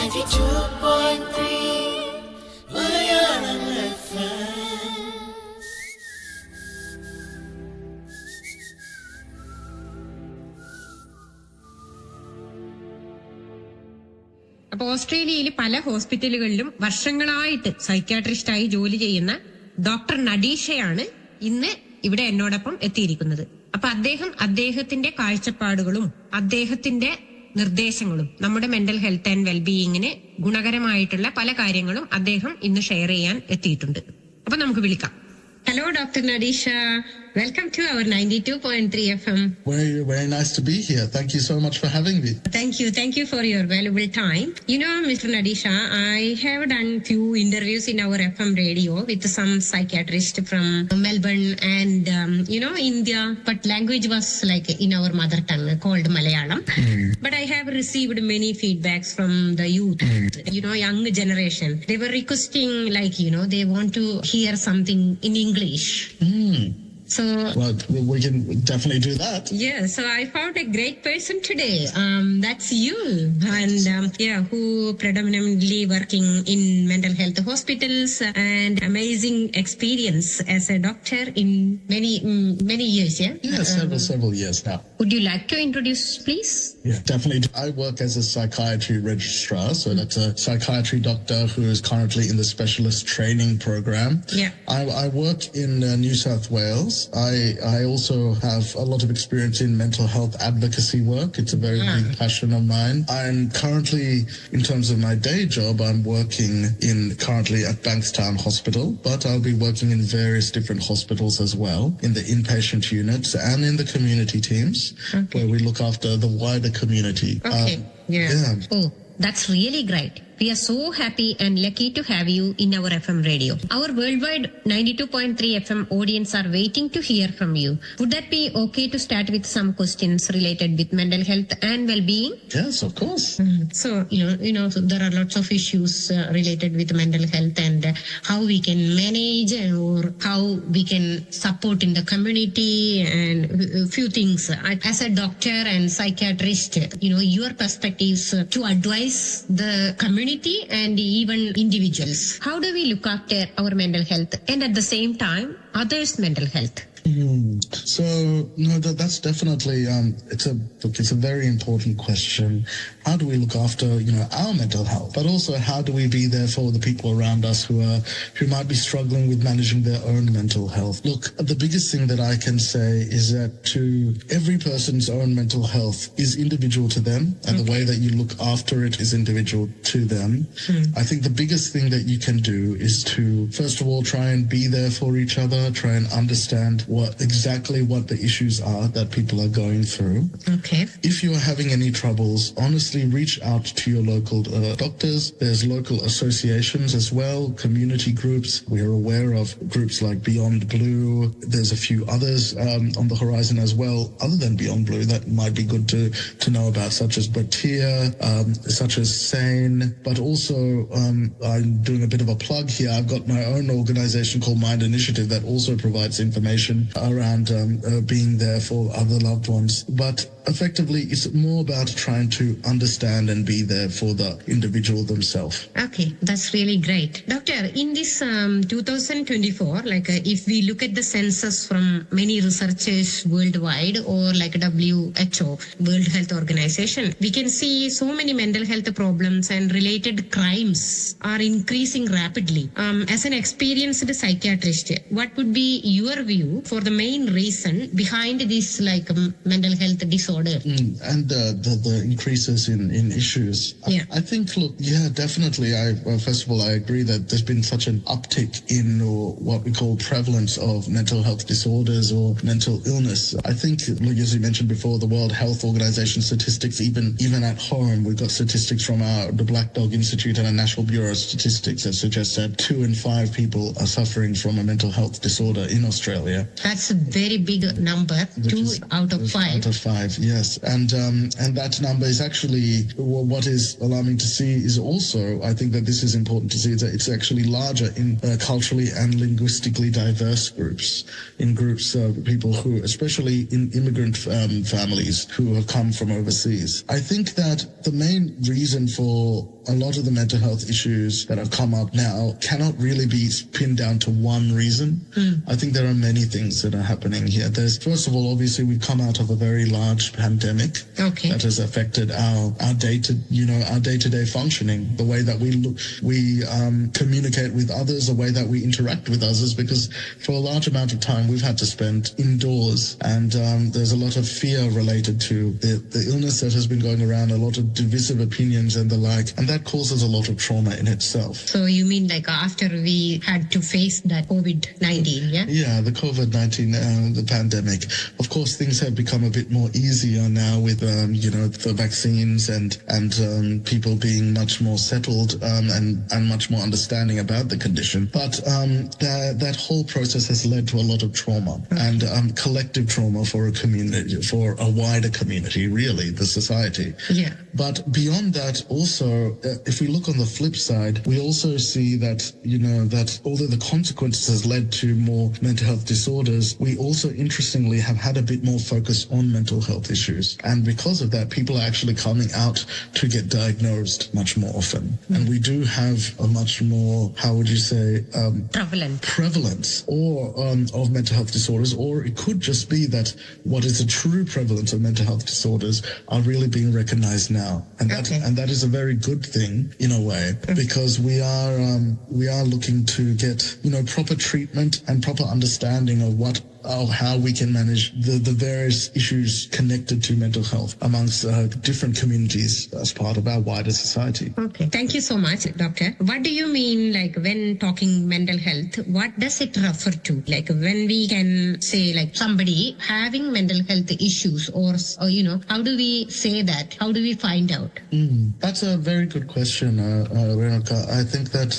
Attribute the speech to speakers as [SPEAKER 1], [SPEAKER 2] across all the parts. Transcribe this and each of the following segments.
[SPEAKER 1] 92.3 Malayalam FM.
[SPEAKER 2] അപ്പൊ ഓസ്ട്രേലിയയിൽ പല ഹോസ്പിറ്റലുകളിലും വർഷങ്ങളായിട്ട് സൈക്യാട്രിസ്റ്റായി ജോലി ചെയ്യുന്ന ഡോക്ടർ നഡീഷയാണ് ഇന്ന് ഇവിടെ എന്നോടൊപ്പം എത്തിയിരിക്കുന്നത്. അപ്പൊ അദ്ദേഹത്തിന്റെ കാഴ്ചപ്പാടുകളും അദ്ദേഹത്തിന്റെ നിർദ്ദേശങ്ങളും നമ്മുടെ മെന്റൽ ഹെൽത്ത് ആൻഡ് വെൽബീയിങ്ങിന് ഗുണകരമായിട്ടുള്ള പല കാര്യങ്ങളും അദ്ദേഹം ഇന്ന് ഷെയർ ചെയ്യാൻ എത്തിയിട്ടുണ്ട്. അപ്പൊ നമുക്ക് വിളിക്കാം. Hello doctor Nadeesha, welcome to our 92.3 FM.
[SPEAKER 3] Very, very nice to be here. Thank you so much for having me.
[SPEAKER 2] Thank you for your valuable time. You know, Mr. Nadisha, I have done few interviews in our FM radio with some psychiatrists from Melbourne and, India, but language was like in our mother tongue called Malayalam. But I have received many feedbacks from the youth, young generation. They were requesting they want to hear something in English. So,
[SPEAKER 3] well, we can definitely do that.
[SPEAKER 2] Yeah, so I found a great person today. That's you. And who predominantly working in mental health hospitals and amazing experience as a doctor in many years, yeah?
[SPEAKER 3] Yeah, several years now.
[SPEAKER 2] Would you like to introduce, please?
[SPEAKER 3] Yeah, definitely. I work as a psychiatry registrar, so that's a psychiatry doctor who is currently in the specialist training program.
[SPEAKER 2] Yeah.
[SPEAKER 3] I work in New South Wales. I also have a lot of experience in mental health advocacy work. It's a very big passion of mine. I'm currently, in terms of my day job, I'm working currently at Bankstown Hospital, but I'll be working in various different hospitals as well, in the inpatient units and in the community teams, where we look after the wider community.
[SPEAKER 2] Okay. Yeah. Oh, that's really great. We are so happy and lucky to have you in our FM radio. Our worldwide 92.3 FM audience are waiting to hear from you. Would that be okay to start with some questions related with mental health and well-being?
[SPEAKER 3] Yes, of course.
[SPEAKER 2] So, so there are lots of issues related with mental health and how we can manage or how we can support in the community and a few things. As a doctor and psychiatrist, your perspectives to advise the community and even individuals. How do we look after our mental health and at the same time others' mental health?
[SPEAKER 3] So no, that's definitely it's a very important question. How do we look after our mental health, but also how do we be there for the people around us who might be struggling with managing their own mental health? Look, the biggest thing that I can say is that to every person's own mental health is individual to them, and the way that you look after it is individual to them. I think the biggest thing that you can do is to first of all try and be there for each other, try and understand what the issues are that people are going through.
[SPEAKER 2] Okay.
[SPEAKER 3] If you're having any troubles, honestly reach out to your local doctors. There's local associations as well, community groups. We're aware of groups like Beyond Blue. There's a few others on the horizon as well, other than Beyond Blue, that might be good to know about, such as Batia, such as Sane. But also, I'm doing a bit of a plug here. I've got my own organization called Mind Initiative that also provides information around being there for other loved ones. But effectively, it's more about trying to understand and be there for the individual themselves.
[SPEAKER 2] Okay, that's really great. Doctor, in this 2024, if we look at the census from many researchers worldwide or like WHO, World Health Organization, we can see so many mental health problems and related crimes are increasing rapidly. As an experienced psychiatrist, what would be your view for the main reason behind this mental health disorder?
[SPEAKER 3] And the increases in issues.
[SPEAKER 2] Yeah.
[SPEAKER 3] I think, look, yeah, definitely. First of all, I agree that there's been such an uptick in what we call prevalence of mental health disorders or mental illness. I think, as you mentioned before, the World Health Organization statistics, even at home, we've got statistics from the Black Dog Institute and the National Bureau of Statistics that suggest that 2 in 5 people are suffering from a mental health disorder in Australia.
[SPEAKER 2] That's a very big number. 2 out of 5.
[SPEAKER 3] Out of 5, yes. And that number is actually, what is alarming to see is also, I think that this is important to see, that it's actually larger in culturally and linguistically diverse groups, in groups of people who, especially in immigrant families who have come from overseas. I think that the main reason for a lot of the mental health issues that have come up now cannot really be pinned down to one reason. I think there are many things that are happening here. There's, first of all, obviously we've come out of a very large pandemic that has affected our day-to-day functioning, the way that we communicate with others, the way that we interact with others, because for a large amount of time we've had to spend indoors, and there's a lot of fear related to the illness that has been going around, a lot of divisive opinions and the like, and that causes a lot of trauma in itself.
[SPEAKER 2] So you mean like after we had to face that COVID-19, yeah?
[SPEAKER 3] Yeah, the COVID-19, the pandemic. Of course, things have become a bit more easier now with, the vaccines and people being much more settled and much more understanding about the condition. But that whole process has led to a lot of trauma and collective trauma for a community, for a wider community, really, the society.
[SPEAKER 2] Yeah.
[SPEAKER 3] But beyond that, also, if we look on the flip side, we also see that, that although the consequences has led to more mental health disorders, we also interestingly have had a bit more focus on mental health issues. And because of that, people are actually coming out to get diagnosed much more often. And we do have a much more, how would you say, prevalence of mental health disorders, or it could just be that what is the true prevalence of mental health disorders are really being recognized now. And that is a very good thing in a way, because we are looking to get, proper treatment and proper understanding of how we can manage the various issues connected to mental health amongst different communities as part of our wider society.
[SPEAKER 2] Okay. Thank you so much, Doctor. What do you mean, like, when talking mental health, what does it refer to? Like, when we can say, like, somebody having mental health issues or how do we say that? How do we find out?
[SPEAKER 3] That's a very good question, Renuka. I think that,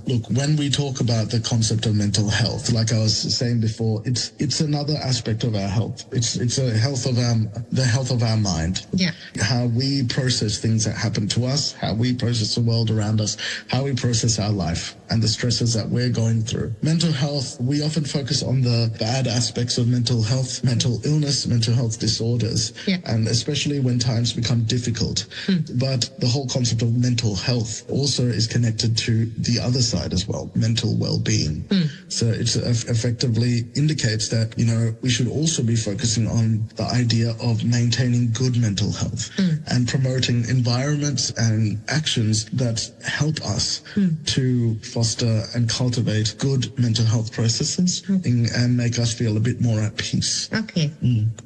[SPEAKER 3] look, when we talk about the concept of mental health, like I was saying before, it's another aspect of our health. It's the health of our mind.
[SPEAKER 2] Yeah.
[SPEAKER 3] How we process things that happen to us, how we process the world around us, how we process our life and the stresses that we're going through. Mental health, we often focus on the bad aspects of mental health, mental illness, mental health disorders, and especially when times become difficult. But the whole concept of mental health also is connected to the other side as well, mental well-being. So it effectively indicates that, we should also be focusing on the idea of maintaining good mental health and promoting environments and actions that help us to foster and cultivate good mental health processes and make us feel a bit more at peace.
[SPEAKER 2] Okay.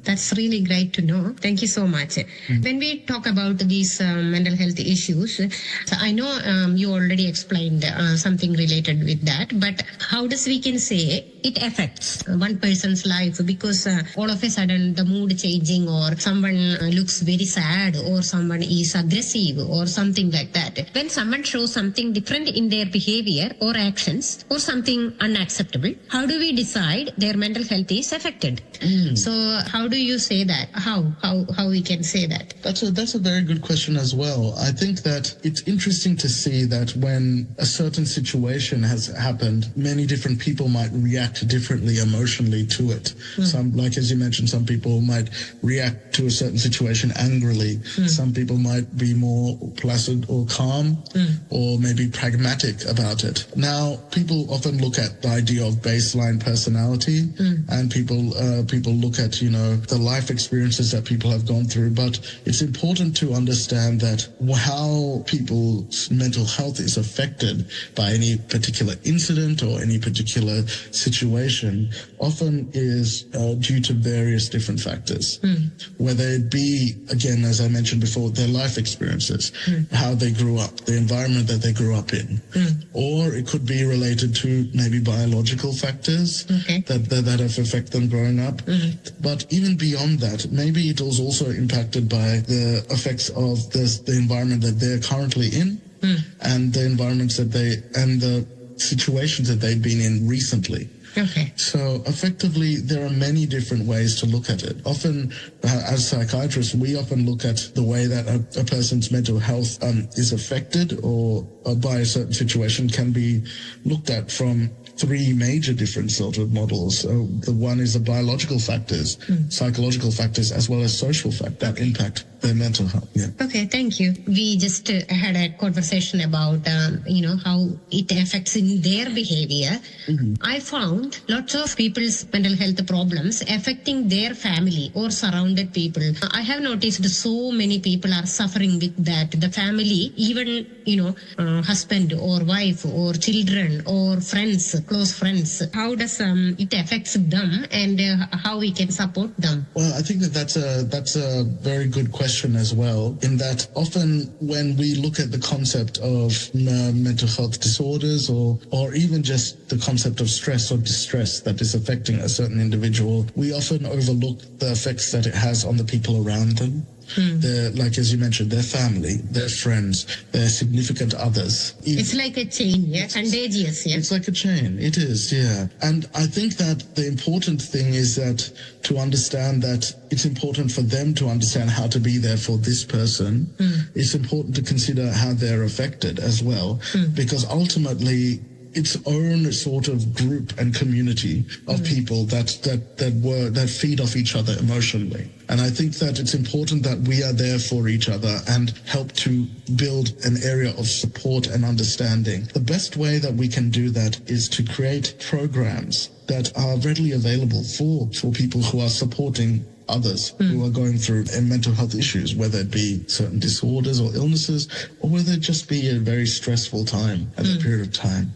[SPEAKER 2] That's really great to know. Thank you so much. When we talk about these mental health issues, so I know you already explained something related with that, but how does we can say it affects one person's life, because all of a sudden the mood changing, or someone looks very sad, or someone is aggressive or something like that. When someone shows something different in their behavior or actions or something unacceptable, how do we decide their mental health is affected? So how do you say that? How we can say that?
[SPEAKER 3] That's a very good question as well. I think that it's interesting to see that when a certain situation has happened, many different people might react differently emotionally to it. Some, like as you mentioned, some people might react to a certain situation angrily. Some people might be more placid or calm, or maybe pragmatic about it. Now, people often look at the idea of baseline personality, and people look at, the life experiences that people have gone through. But it's important to understand that how people's mental health is affected by any particular incident or any particular situation often is due to various different factors, whether it be, again, as I mentioned before, their life experiences, how they grew up, the environment that they grew up in, or it could be related to maybe biological factors that have affected them growing up. But even beyond that, maybe it was also impacted by the effects of the environment that they're currently in, and the environments and the situations that they've been in recently.
[SPEAKER 2] Okay.
[SPEAKER 3] So effectively, there are many different ways to look at it. Often, as psychiatrists, we often look at the way that a person's mental health is affected or by a certain situation can be looked at from three major different sort of models. So the one is the biological factors, psychological factors, as well as social factors that impact their mental health. Yeah.
[SPEAKER 2] Okay, thank you. We just had a conversation about, how it affects in their behavior. I found lots of people's mental health problems affecting their family or surrounded people. I have noticed so many people are suffering with that. The family, even, husband or wife or children or friends, close friends. How does it affects them, and how we can support them?
[SPEAKER 3] Well, I think that's a very good question as well, in that often when we look at the concept of mental health disorders or even just the concept of stress or distress that is affecting a certain individual, we often overlook the effects that it has on the people around them. Like as you mentioned, their family, their friends, their significant others.
[SPEAKER 2] It's like a chain, yeah, contagious, yeah.
[SPEAKER 3] It's like a chain, it is, yeah. And I think that the important thing is that to understand that it's important for them to understand how to be there for this person. It's important to consider how they're affected as well, because ultimately its own sort of group and community of people that feed off each other emotionally. And I think that it's important that we are there for each other and help to build an area of support and understanding. The best way that we can do that is to create programs that are readily available for people who are supporting others who are going through mental health issues, whether it be certain disorders or illnesses, or whether it just be a very stressful time at a period of time.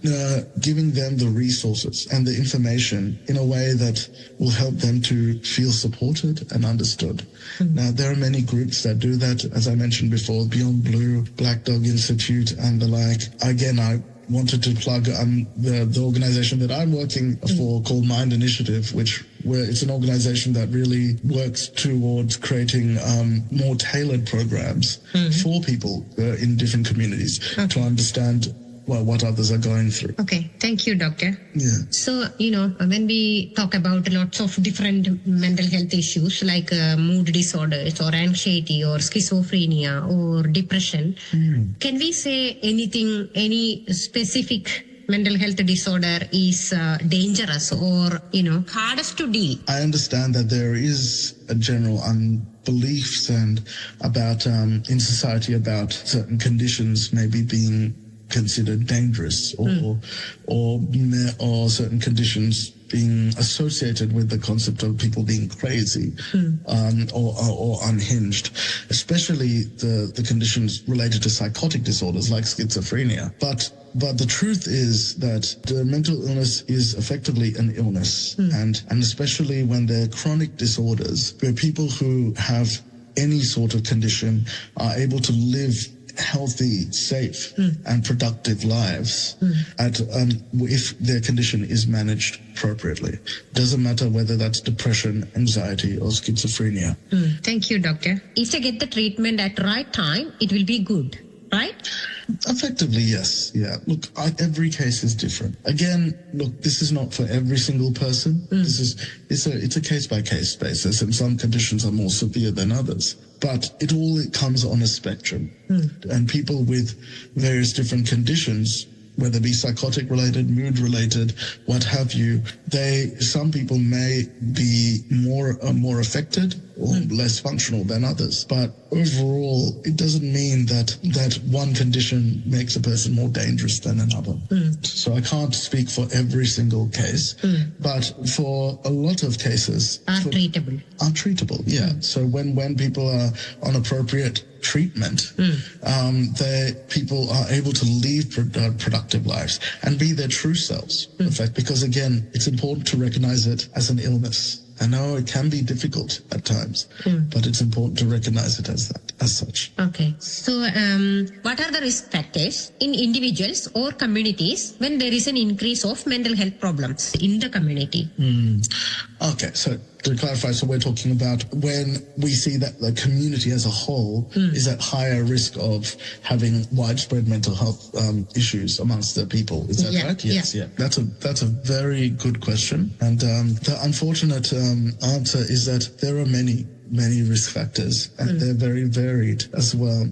[SPEAKER 3] Giving them the resources and the information in a way that will help them to feel supported and understood. Now, there are many groups that do that, as I mentioned before, Beyond Blue, Black Dog Institute, and the like. Again, I wanted to plug the organization that I'm working for called Mind Initiative, where it's an organization that really works towards creating more tailored programs for people in different communities to understand what others are going through.
[SPEAKER 2] Okay, thank you, doctor.
[SPEAKER 3] Yeah.
[SPEAKER 2] So, when we talk about lots of different mental health issues like mood disorders or anxiety or schizophrenia or depression, can we say any specific mental health disorder is dangerous or, hardest to deal?
[SPEAKER 3] I understand that there is a general beliefs and about in society about certain conditions maybe being considered dangerous or certain conditions being associated with the concept of people being crazy or unhinged, especially the conditions related to psychotic disorders like schizophrenia. But the truth is that the mental illness is effectively an illness, and especially when they're chronic disorders, where people who have any sort of condition are able to live healthy, safe, and productive lives if their condition is managed appropriately. Doesn't matter whether that's depression, anxiety, or schizophrenia.
[SPEAKER 2] Thank you, doctor. If they get the treatment at the right time, it will be good, right?
[SPEAKER 3] Effectively, yes. Yeah. Look, every case is different. Again, look, this is not for every single person. It's a case-by-case basis, and some conditions are more severe than others. But it comes on a spectrum. And people with various different conditions, whether it be psychotic related, mood related, what have you, some people may be more affected or less functional than others. But overall, it doesn't mean that one condition makes a person more dangerous than another. So I can't speak for every single case, but for a lot of cases
[SPEAKER 2] Are treatable,
[SPEAKER 3] yeah. So when people are on appropriate treatment, people are able to lead productive lives and be their true selves. In fact, because again, it's important to recognize it as an illness. I know it can be difficult at times, but it's important to recognize it as such.
[SPEAKER 2] Okay. So, what are the risk factors in individuals or communities when there is an increase of mental health problems in the community?
[SPEAKER 3] Okay, so to clarify, so we're talking about when we see that the community as a whole is at higher risk of having widespread mental health issues amongst the people. Is that right? Yes. Yeah. That's a very good question. And the unfortunate answer is that there are many many risk factors, and they're very varied as well.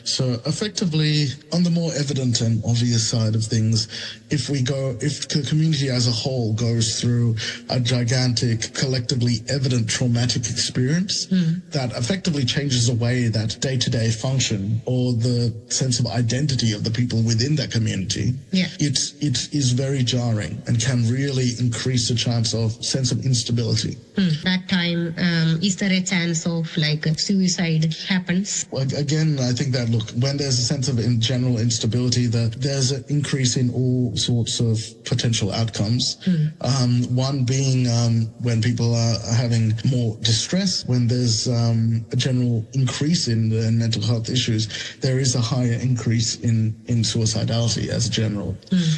[SPEAKER 3] So effectively, on the more evident and obvious side of things, if the community as a whole goes through a gigantic, collectively evident traumatic experience that effectively changes the way that day-to-day function or the sense of identity of the people within that community, it is very jarring and can really increase the chance of sense of instability.
[SPEAKER 2] That time, is there a chance of like suicide happens?
[SPEAKER 3] Well, again, I think that, look, when there's a sense of in general instability, that there's an increase in all sorts of potential outcomes. One being when people are having more distress, when there's a general increase in mental health issues, there is a higher increase in suicidality as general.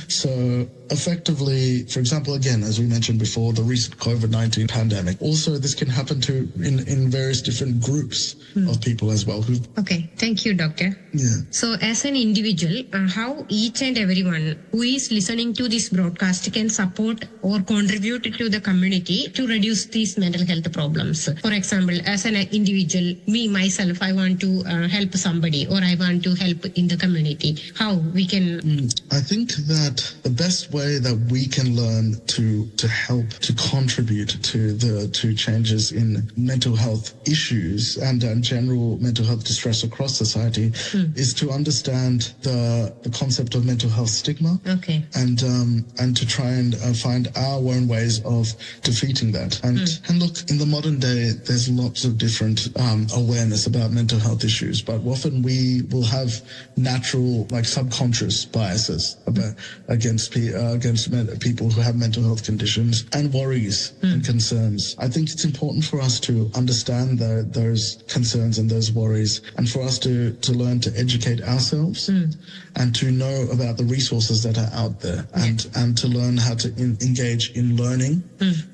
[SPEAKER 3] So effectively, for example, again, as we mentioned before, the recent COVID-19 pandemic, also this can happen in various different groups of people as well.
[SPEAKER 2] Okay, thank you, Doctor.
[SPEAKER 3] Yeah.
[SPEAKER 2] So as an individual, how each and everyone who is listening to this broadcast can support or contribute to the community to reduce these mental health problems? For example, as an individual, me, myself, I want to help somebody or I want to help in the community. How we can...
[SPEAKER 3] I think that the best way that we can learn to help to contribute to changes in mental health issues and general mental health distress across society is to understand the concept of mental health stigma.
[SPEAKER 2] Okay.
[SPEAKER 3] And to try and find our own ways of defeating that. And look, in the modern day, there's lots of different awareness about mental health issues, but often we will have natural, like subconscious biases against people who have mental health conditions and worries and concerns. I think it's important for us to understand those concerns and those worries, and for us to learn to educate ourselves and to know about the resources that are out there, and to learn how to engage in learning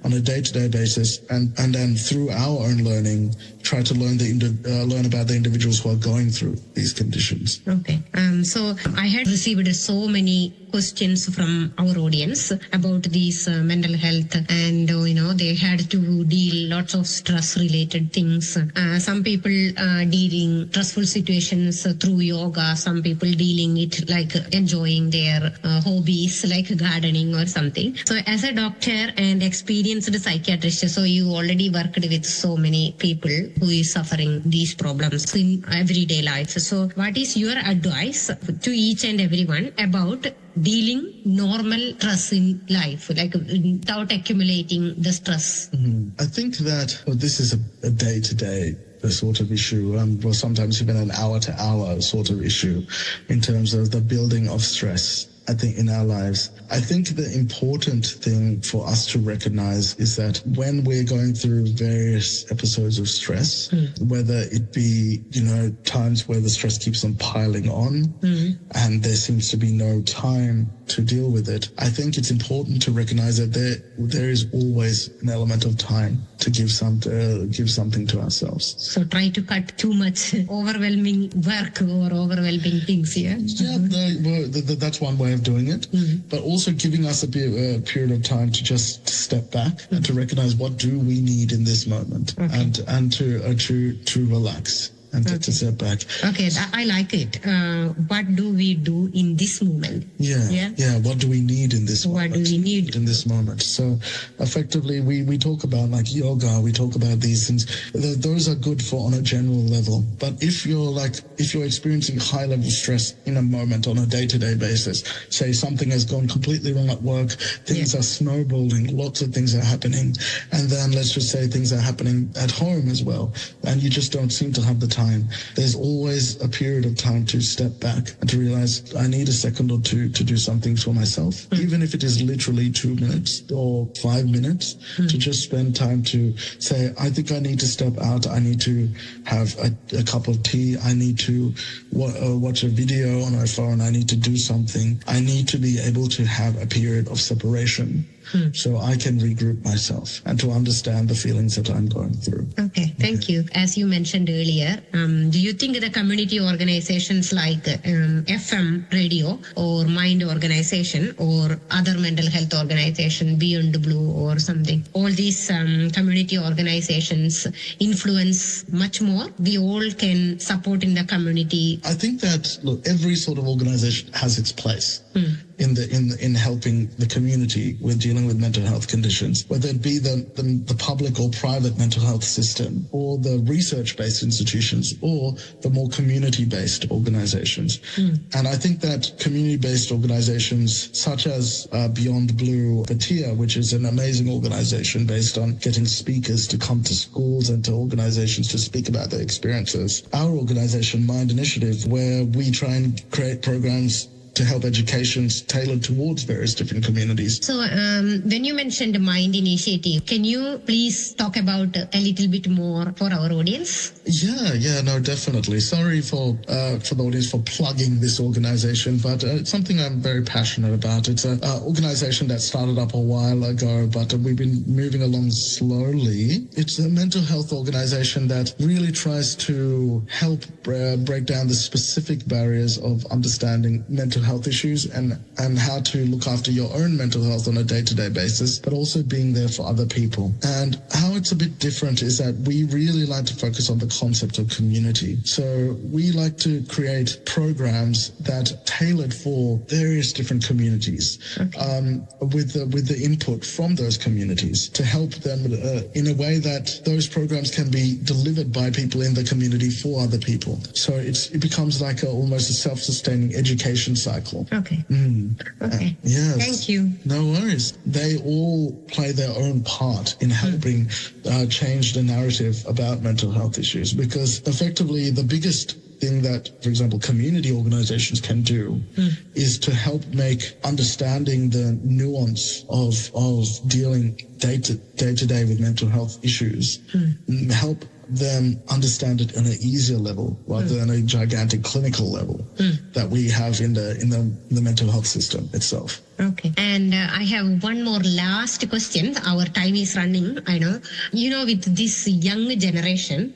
[SPEAKER 3] on a day-to-day basis, and then through our own learning, try to learn about the individuals who are going through these conditions.
[SPEAKER 2] Okay. So I had received so many questions from our audience about these mental health, and they had to deal lots of stress related things. Some people dealing stressful situations through yoga, some people dealing it like enjoying their hobbies like gardening or something. So as a doctor and experienced psychiatrist, so you already worked with so many people who is suffering these problems in everyday life. So what is your advice to each and everyone about dealing normal stress in life, like without accumulating the stress?
[SPEAKER 3] I think that this is a day-to-day sort of issue, or sometimes even an hour-to-hour sort of issue in terms of the building of stress, I think, in our lives. I think the important thing for us to recognize is that when we're going through various episodes of stress, whether it be, times where the stress keeps on piling on and there seems to be no time to deal with it, I think it's important to recognize that there is always an element of time to give something to ourselves.
[SPEAKER 2] So try to cut too much overwhelming work or overwhelming things here.
[SPEAKER 3] Yeah, that's one way of doing it. But also giving us a period of time to just step back and to recognize what do we need in this moment, and to relax. And to step back.
[SPEAKER 2] Okay, I like it. What do we do in this moment?
[SPEAKER 3] Yeah. What do we need in this moment?
[SPEAKER 2] What do we need
[SPEAKER 3] in this moment? So, effectively, we talk about like yoga. We talk about these things. Those are good for on a general level. But if you're experiencing high level stress in a moment on a day-to-day basis, say something has gone completely wrong at work, things are snowballing, lots of things are happening, and then let's just say things are happening at home as well, and you just don't seem to have the time. There's always a period of time to step back and to realize I need a second or two to do something for myself, even if it is literally 2 minutes or 5 minutes, to just spend time to say, I think I need to step out. I need to have a cup of tea. I need to watch a video on my phone. I need to do something. I need to be able to have a period of separation so I can regroup myself and to understand the feelings that I'm going through.
[SPEAKER 2] Okay, thank you. As you mentioned earlier, do you think the community organizations like FM radio NGO or Mind organization or other mental health organization, Beyond Blue or something. All these community organizations influence much more. We all can support in the community.
[SPEAKER 3] I think that, look, every sort of organization has its place in helping the community with dealing with mental health conditions, whether it be the public or private mental health system, or the research-based institutions, or the more community-based organizations. And I think that community-based organizations such as Beyond Blue, Batia, which is an amazing organization based on getting speakers to come to schools and to organizations to speak about their experiences. Our organization, Mind Initiative, where we try and create programs to help educations tailored towards various different communities.
[SPEAKER 2] So when you mentioned Mind Initiative, can you please talk about a little bit more for our audience?
[SPEAKER 3] Yeah, no, definitely. Sorry for the audience for plugging this organization, but it's something I'm very passionate about. It's an organization that started up a while ago, but we've been moving along slowly. It's a mental health organization that really tries to help break down the specific barriers of understanding mental health issues and how to look after your own mental health on a day-to-day basis, but also being there for other people. And how it's a bit different is that we really like to focus on the concept of community. So we like to create programs that are tailored for various different communities, with the input from those communities to help them in a way that those programs can be delivered by people in the community for other people. So it becomes like almost a self-sustaining education cycle.
[SPEAKER 2] Okay. Okay.
[SPEAKER 3] Yes.
[SPEAKER 2] Thank you.
[SPEAKER 3] No worries. They all play their own part in helping change the narrative about mental health issues, because effectively the biggest thing that, for example, community organizations can do is to help make understanding the nuance of dealing day to day with mental health issues, help them understand it on an easier level rather than a gigantic clinical level that we have in the mental health system itself.
[SPEAKER 2] Okay. And I have one more last question. Our time is running, I know. With this young generation,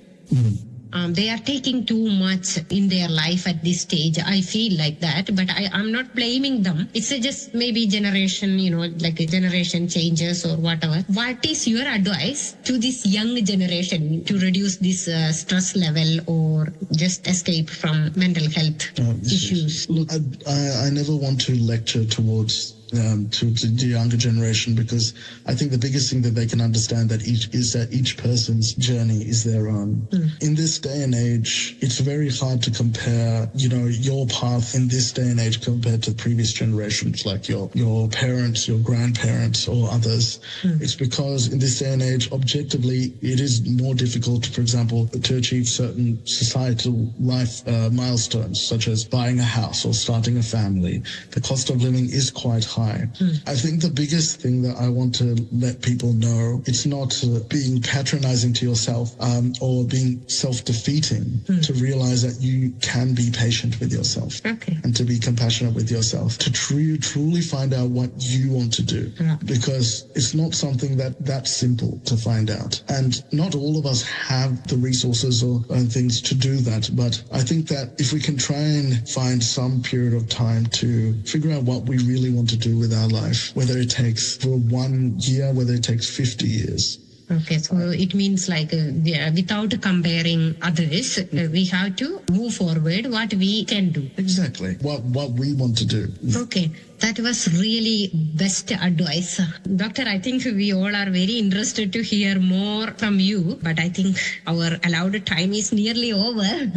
[SPEAKER 2] they are taking too much in their life at this stage. I feel like that, but I'm not blaming them. It's just maybe generation, like a generation changes or whatever. What is your advice to this young generation to reduce this stress level or just escape from mental health issues?
[SPEAKER 3] Look, I never want to lecture towards to the younger generation, because I think the biggest thing that they can understand that each person's journey is their own. In this day and age, it's very hard to compare, your path in this day and age compared to previous generations, like your parents, your grandparents, or others. It's because in this day and age, objectively, it is more difficult, for example, to achieve certain societal life milestones, such as buying a house or starting a family. The cost of living is quite high. I think the biggest thing that I want to let people know, it's not being patronizing to yourself or being self-defeating, to realize that you can be patient with yourself and to be compassionate with yourself, to truly find out what you want to do, because it's not something that's simple to find out. And not all of us have the resources and things to do that. But I think that if we can try and find some period of time to figure out what we really want to do with our life, whether it takes for 1 year, whether it takes 50 years.
[SPEAKER 2] Okay, so it means like without comparing others, we have to move forward what we can do.
[SPEAKER 3] Exactly. What we want to do.
[SPEAKER 2] Okay. That was really best advice. Doctor, I think we all are very interested to hear more from you, but I think our allowed time is nearly over.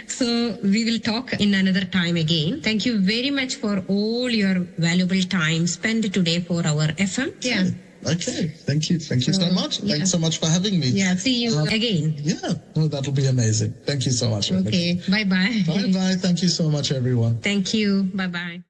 [SPEAKER 2] So we will talk in another time again. Thank you very much for all your valuable time spent today for our FM. Yeah.
[SPEAKER 3] Okay. Thank you. Thank you so much. Thanks so much for having me.
[SPEAKER 2] Yeah. See you again.
[SPEAKER 3] Yeah. No, that'll be amazing. Thank you so much.
[SPEAKER 2] Okay. Bye-bye.
[SPEAKER 3] Bye-bye. Thank you so much, everyone.
[SPEAKER 2] Thank you. Bye-bye.